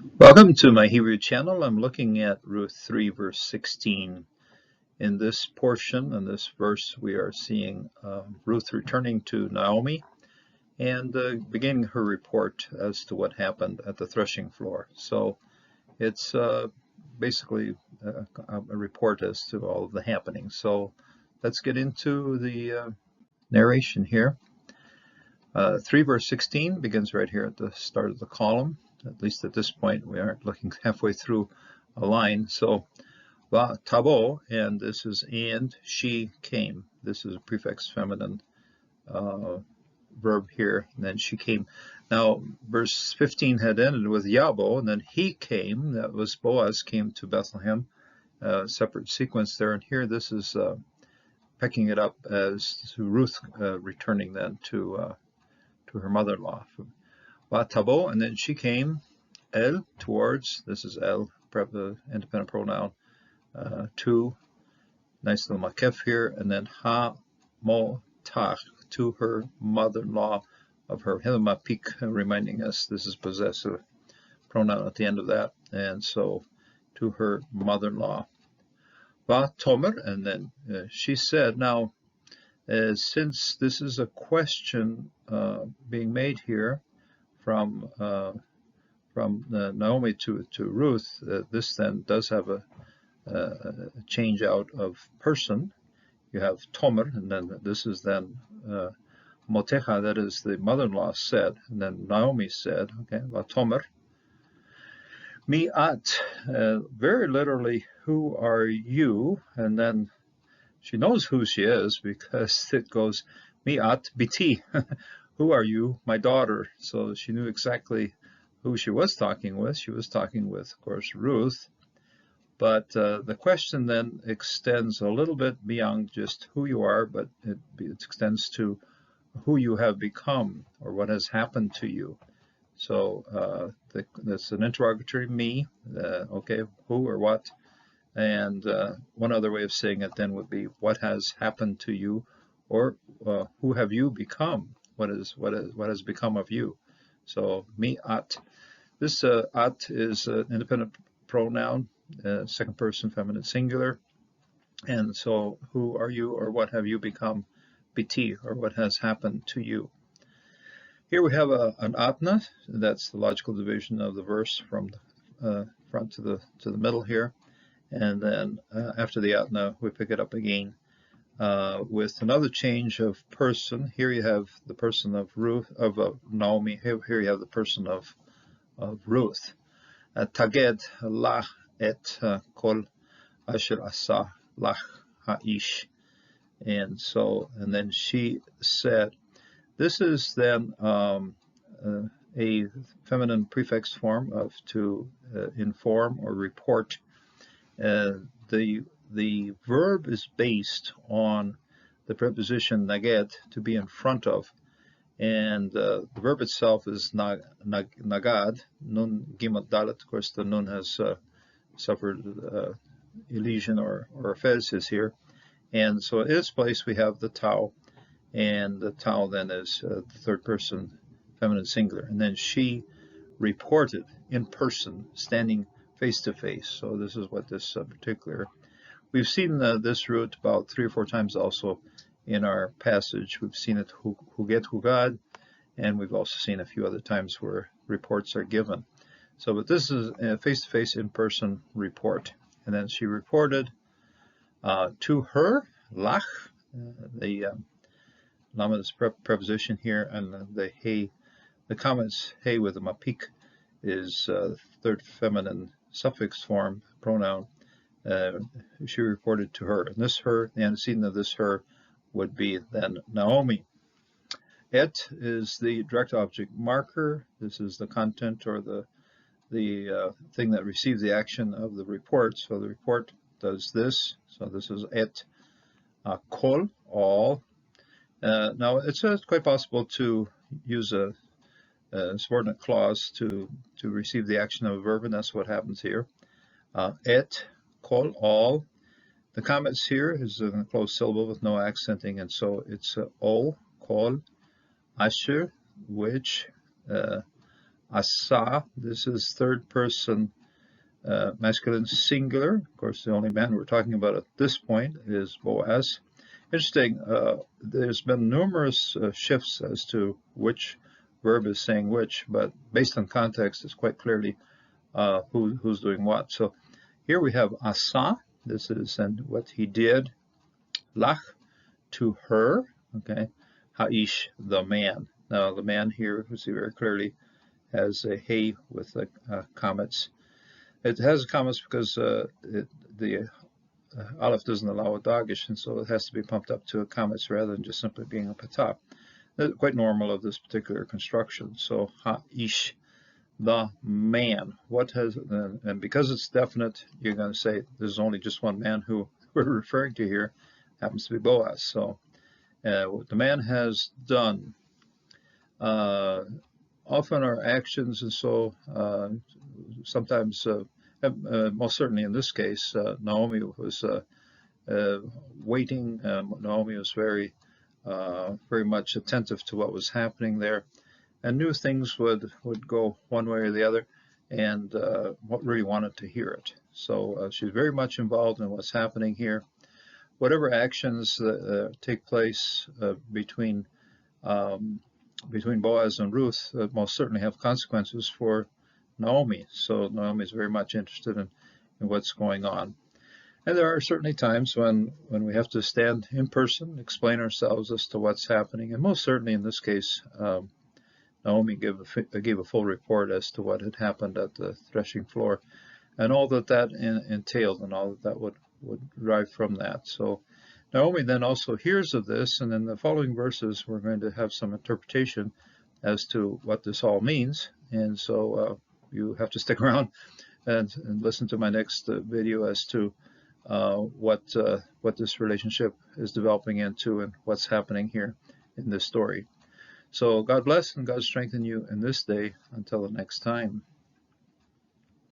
Welcome to my Hebrew channel. I'm looking at Ruth 3 verse 16. In this portion, in this verse, we are seeing Ruth returning to Naomi and beginning her report as to what happened at the threshing floor. So it's basically a report as to all of the happenings. So let's get into the narration here. 3 verse 16 begins right here at the start of the column. At least at this point, we aren't looking halfway through a line. So, va tabo, and this is and she came. This is a prefix feminine verb here, and then she came. Now, verse 15 had ended with Yabo, and then he came. That was Boaz came to Bethlehem. Separate sequence there, and here this is picking it up as to Ruth returning then to her mother-in-law. Tabo, and then she came, El, towards, this is El, independent pronoun, to, nice little makef here, and then Ha, Mo, Tach, to her mother-in-law of her Hilamapik, reminding us this is possessive pronoun at the end of that, and so to her mother-in-law. Va Tomer, and then she said, now, since this is a question being made here, from Naomi to Ruth, this then does have a change out of person. You have Tomer, and then this is then Motecha, that is the mother-in-law said, and then Naomi said, okay, Tomer, Mi at, very literally, who are you? And then she knows who she is because it goes, Mi at biti. Who are you, my daughter? So she knew exactly who she was talking with. She was talking with, of course, Ruth. But the question then extends a little bit beyond just who you are, but it extends to who you have become or what has happened to you. So that's an interrogatory, me, okay, who or what. And one other way of saying it then would be what has happened to you, or who have you become? What has become of you? So mi at. This at is an independent pronoun, second person feminine singular, and so who are you or what have you become? Biti, or what has happened to you. Here we have an atna. That's the logical division of the verse from the front to the middle here, and then after the atna we pick it up again. With another change of person. Here you have the person of Ruth, of Naomi. Here you have the person of Ruth. Taged lach et kol asher asa lach ha'ish. And then she said, this is then a feminine prefix form of to inform or report. The verb is based on the preposition naged, to be in front of, and the verb itself is nagad, nun gimel dalet. Of course, the nun has suffered elision or phasis here, and so in its place we have the tau, and the tau then is the third person feminine singular, and then she reported in person, standing face to face. So this is what this particular. We've seen this root about 3 or 4 times also in our passage. We've seen it Huget Hugad, and we've also seen a few other times where reports are given. So, but this is a face-to-face, in-person report. And then she reported to her, lach, the lama's preposition here, and the hey, the comments hey with a mapik is third feminine suffix form pronoun. She reported to her, and this her, the antecedent of this her would be then Naomi. Et is the direct object marker. This is the content or the thing that receives the action of the report. So the report does this. So this is et kol, all. Now it's quite possible to use a subordinate clause to receive the action of a verb, and that's what happens here. Et kol, all. The comments here is an enclosed syllable with no accenting, and so it's o, kol, asher, which, Asa. This is third person masculine singular. Of course, the only man we're talking about at this point is Boaz. Interesting, there's been numerous shifts as to which verb is saying which, but based on context, it's quite clearly who's doing what. So here we have Asa. This is and what he did. Lach, to her. Okay. Haish, the man. Now, the man here, we see very clearly, has a hey with the comets. It has comets because the Aleph doesn't allow a dagish, and so it has to be pumped up to a comets rather than just simply being up atop. That's quite normal of this particular construction. So Haish, the man. What has, and because it's definite, you're going to say there's only just one man who we're referring to here, happens to be Boaz. So what the man has done. Often our actions, and so sometimes, most certainly in this case, Naomi was waiting. Naomi was very much attentive to what was happening there, and knew things would go one way or the other, and really wanted to hear it. So she's very much involved in what's happening here. Whatever actions that take place between Boaz and Ruth most certainly have consequences for Naomi. So Naomi is very much interested in what's going on. And there are certainly times when we have to stand in person, explain ourselves as to what's happening. And most certainly in this case, Naomi gave a full report as to what had happened at the threshing floor and all that entailed and all that would derive from that. So Naomi then also hears of this, and in the following verses, we're going to have some interpretation as to what this all means. And so you have to stick around and listen to my next video as to what this relationship is developing into and what's happening here in this story. So God bless and God strengthen you in this day until the next time.